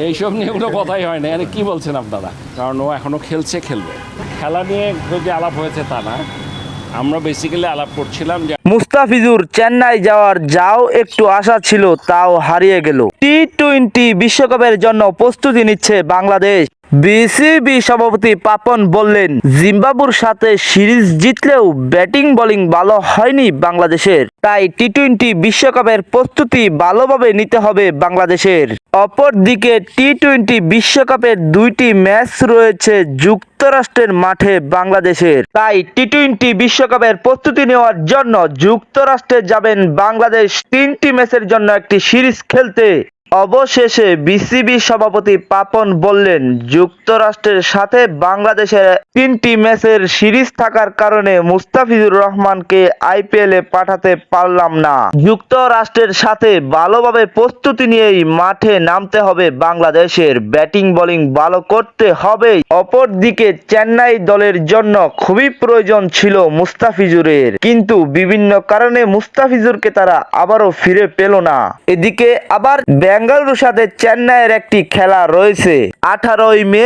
এইসব নিয়ে কোনো কথাই হয় না। আরে কি বলছেন আপনারা? কারণ ও এখনো খেলছে, খেলবে। খেলা নিয়ে যদি আলাপ হয়েছে তা না, আমরা বেসিক্যালি আলাপ করছিলাম যে মুস্তাফিজুর চেন্নাই যাওয়ার যাও একটু আশা ছিল, তাও হারিয়ে গেল। টি-20 বিশ্বকাপের জন্য প্রস্তুতি নিচ্ছে বাংলাদেশ। বিসিবি সভাপতি পাপন বললেন, জিম্বাবুর সাথে সিরিজ জিতলেও ব্যাটিং বোলিং ভালো হয়নি বাংলাদেশের, তাই টি-20 বিশ্বকাপের প্রস্তুতি ভালোভাবে নিতে হবে বাংলাদেশের। অপরদিকে টি-20 বিশ্বকাপের 2টি ম্যাচ রয়েছে যুক্তরাষ্ট্রের মাঠে বাংলাদেশের, তাই টি-20 বিশ্বকাপের প্রস্তুতি নেওয়ার জন্য যুক্তরাষ্ট্রে যাবেন বাংলাদেশ 3টি ম্যাচের জন্য একটি সিরিজ খেলতে। অবশেষে বিসিবি সভাপতি পাপন বললেন, যুক্তরাষ্ট্রের সাথে বাংলাদেশের 3টি ম্যাচের সিরিজ থাকার কারণে মুস্তাফিজুর রহমানকে আইপিএলে পাঠাতে পারলাম না। যুক্তরাষ্ট্রের সাথে ভালোভাবে প্রস্তুতি নিয়েই মাঠে নামতে হবে বাংলাদেশের, ব্যাটিং বোলিং ভালো করতে হবে। অপরদিকে চেন্নাই দলের জন্য খুবই প্রয়োজন ছিল মুস্তাফিজুরের, কিন্তু বিভিন্ন কারণে মুস্তাফিজুরকে তারা আবারও ফিরে পেল না। এদিকে আবার বেঙ্গালুরুর সাথে চেন্নাইয়ের একটি খেলা রয়েছে 18ই মে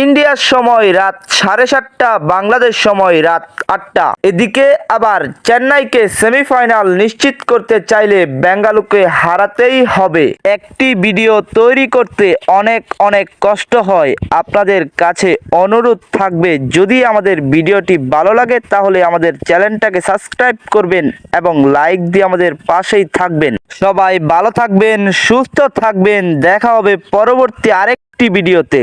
ইন্ডিয়ার সময় রাত 7:30, বাংলাদেশ সময় রাত 8টা। এদিকে আবার চেন্নাইকে সেমিফাইনাল নিশ্চিত করতে চাইলে বেঙ্গালুরুকে হারাতেই হবে। একটি ভিডিও তৈরি করতে অনেক অনেক কষ্ট হয়। আপনাদের কাছে অনুরোধ থাকবে, যদি আমাদের ভিডিওটি ভালো লাগে তাহলে আমাদের চ্যানেলটাকে সাবস্ক্রাইব করবেন এবং লাইক দিয়ে আমাদের পাশেই থাকবেন। সবাই ভালো থাকবেন, সুস্থ থাকবেন। দেখা হবে পরবর্তী আরেকটি ভিডিওতে।